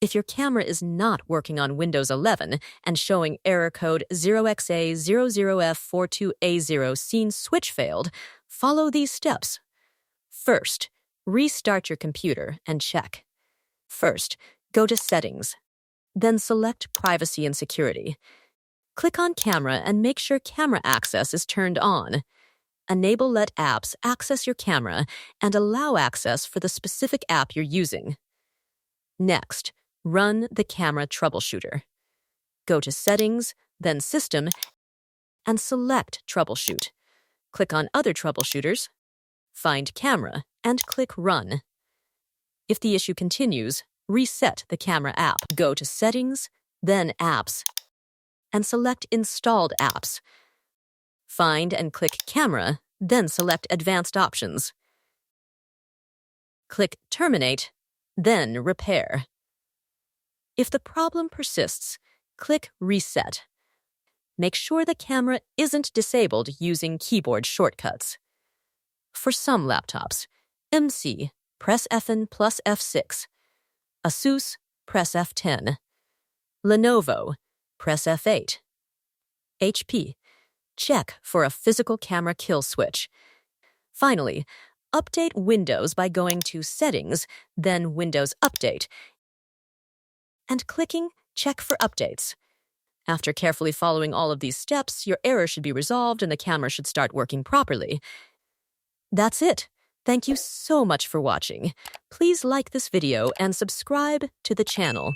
If your camera is not working on Windows 11 and showing error code 0xA00F42A0 SceneSwitchFailed, follow these steps. First, restart your computer and check. First, go to Settings. Then select Privacy and Security. Click on Camera and make sure camera access is turned on. Enable Let Apps access your camera and allow access for the specific app you're using. Next, run the Camera Troubleshooter. Go to Settings, then System, and select Troubleshoot. Click on Other Troubleshooters, find Camera, and click Run. If the issue continues, reset the camera app. Go to Settings, then Apps, and select Installed Apps. Find and click Camera, then select Advanced Options. Click Terminate, then Repair. If the problem persists, click Reset. Make sure the camera isn't disabled using keyboard shortcuts. For some laptops, MC, press Fn plus F6. ASUS, press F10. Lenovo, press F8. HP, check for a physical camera kill switch. Finally, update Windows by going to Settings, then Windows Update, and clicking Check for Updates. After carefully following all of these steps, your error should be resolved and the camera should start working properly. That's it. Thank you so much for watching. Please like this video and subscribe to the channel.